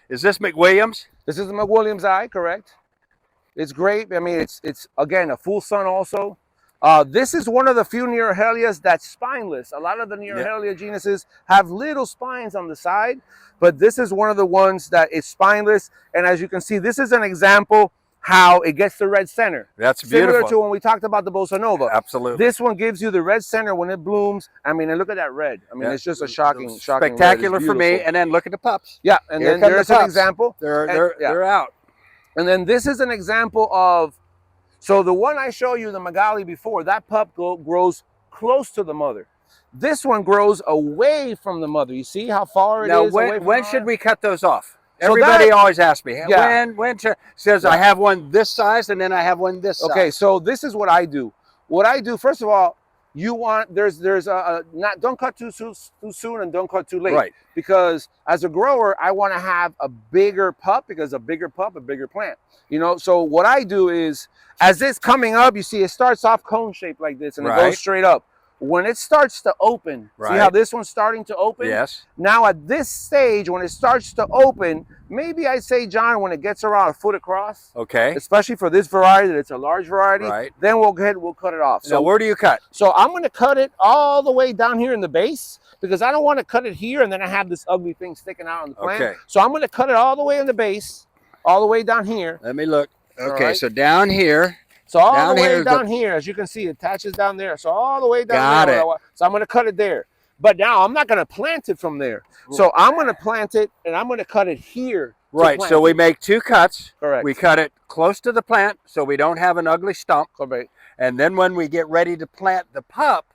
Is this McWilliams? This is the McWilliamsii, correct? It's great. I mean, it's again a full sun also. This is one of the few Neorgelias that's spineless. A lot of the Neorgelia genuses have little spines on the side, but this is one of the ones that is spineless. And as you can see, this is an example how it gets the red center. That's beautiful. Similar to when we talked about the Bossa Nova. Absolutely. This one gives you the red center when it blooms. I mean, and look at that red. I mean, it's just a shocking spectacular for me. And then look at the pups. Yeah, and then there's an example. They're out. And then this is an example of, so the one I showed you, the Magali before, that pup grows close to the mother. This one grows away from the mother. You see how far it is away from when the should mother? we cut those off? So Everybody always asks me, yeah. says I have one this size and then I have one this size. Okay, so this is what I do. What I do, first of all, you want, don't cut too soon and don't cut too late. Right. Because as a grower, I want to have a bigger pup, because a bigger pup, a bigger plant. You know, so what I do is, as it's coming up, you see it starts off cone shaped like this and it goes straight up. When it starts to open, see how this one's starting to open? Yes. Now at this stage, when it starts to open, maybe I say, John, when it gets around a foot across, okay, especially for this variety, that it's a large variety, then we'll cut it off. So where do you cut? So I'm going to cut it all the way down here in the base, because I don't want to cut it here and then I have this ugly thing sticking out on the plant. Okay. So I'm going to cut it all the way in the base, all the way down here. Let me look. Okay, so down here. So all the way down here, as you can see, it attaches down there. So all the way down there. So I'm going to cut it there. But now I'm not going to plant it from there. So I'm going to plant it and I'm going to cut it here. Right, so we make two cuts. Correct. We cut it close to the plant so we don't have an ugly stump. Correct. And then when we get ready to plant the pup,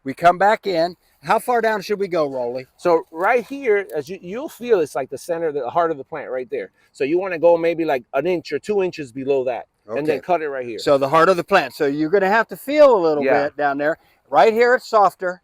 we come back in. How far down should we go, Roly? So right here, as you'll feel, it's like the center, the heart of the plant right there. So you want to go maybe like 1 inch or 2 inches below that. Okay. And then cut it right here. So the heart of the plant. So you're going to have to feel a little bit down there. Right here, it's softer.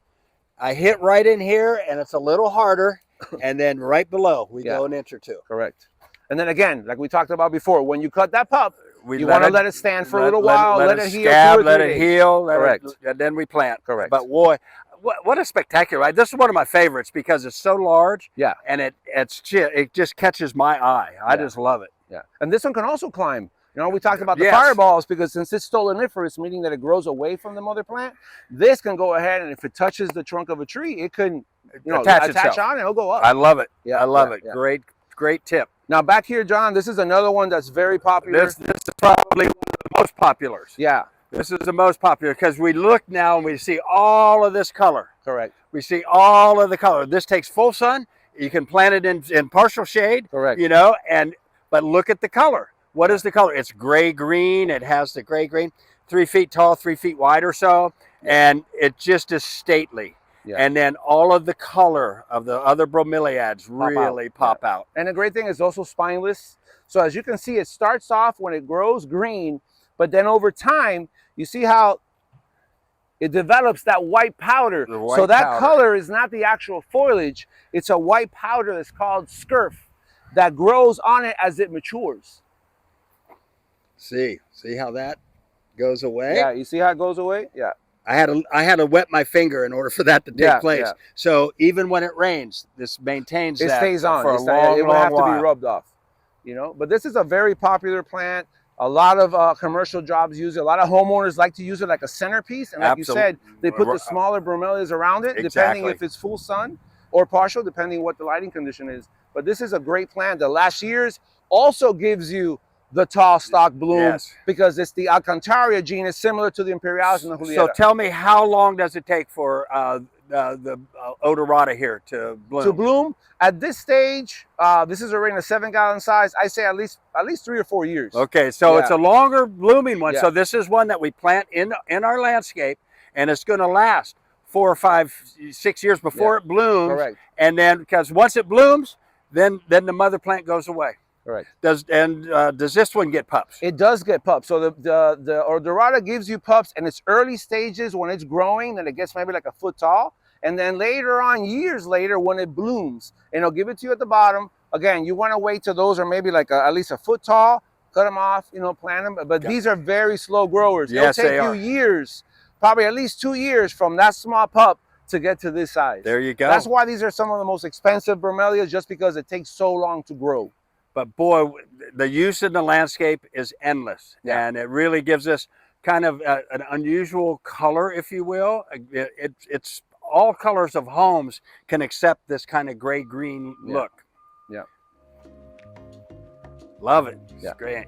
I hit right in here, and it's a little harder. And then right below, we go 1 inch or 2. Correct. And then again, like we talked about before, when you cut that pup, you want to let it stand for a little while, let it heal. Let it heal. Correct. And then we plant. Correct. But boy, what a spectacular ride. This is one of my favorites because it's so large. Yeah. And it just catches my eye. I just love it. Yeah. And this one can also climb. You know, we talked about the fireballs, because since it's stoloniferous, meaning that it grows away from the mother plant, this can go ahead, and if it touches the trunk of a tree, it can attach on and it'll go up. I love it. Yeah, I love it. Yeah. Great tip. Now back here, John, this is another one that's very popular. This is probably one of the most popular. Yeah. This is the most popular because we look now and we see all of this color. Correct. We see all of the color. This takes full sun. You can plant it in partial shade. Correct. You know, but look at the color. What is the color? It's gray-green. It has the gray-green, 3 feet tall, 3 feet wide or so. And it just is stately. Yeah. And then all of the color of the other bromeliads really pop out. And the great thing is also spineless. So as you can see, it starts off when it grows green, but then over time, you see how it develops that white powder. So that color is not the actual foliage. It's a white powder that's called scurf that grows on it as it matures. See how that goes away? Yeah, you see how it goes away? Yeah. I had to wet my finger in order for that to take place. Yeah. So even when it rains, this maintains it stays on for a long, it will have to be rubbed off. You know, but this is a very popular plant. A lot of commercial jobs use it. A lot of homeowners like to use it like a centerpiece. And like you said, they put the smaller bromeliads around it, depending if it's full sun or partial, depending what the lighting condition is. But this is a great plant. The last year's also gives you the tall stalk bloom because it's the Alcantaria genus, similar to the Imperialis and the Julieta. So tell me, how long does it take for the odorata here to bloom? To bloom at this stage, this is already in a 7-gallon size. I say at least 3 or 4 years. Okay, so it's a longer blooming one. So this is one that we plant in our landscape, and it's going to last 4 or 5, 6 years before it blooms. Correct. And then, because once it blooms, then the mother plant goes away. Right. Does this one get pups? It does get pups. So the odorata gives you pups in its early stages when it's growing, then it gets maybe like a foot tall. And then later on, years later, when it blooms, and it'll give it to you at the bottom. Again, you want to wait till those are maybe like at least a foot tall, cut them off, you know, plant them. But these are very slow growers. Yes, it'll take you years, probably at least 2 years from that small pup to get to this size. There you go. That's why these are some of the most expensive bromeliads, just because it takes so long to grow. But boy, the use in the landscape is endless, and it really gives us kind of an unusual color, if you will. It's all colors of homes can accept this kind of gray-green look. Yeah. Love it. It's great.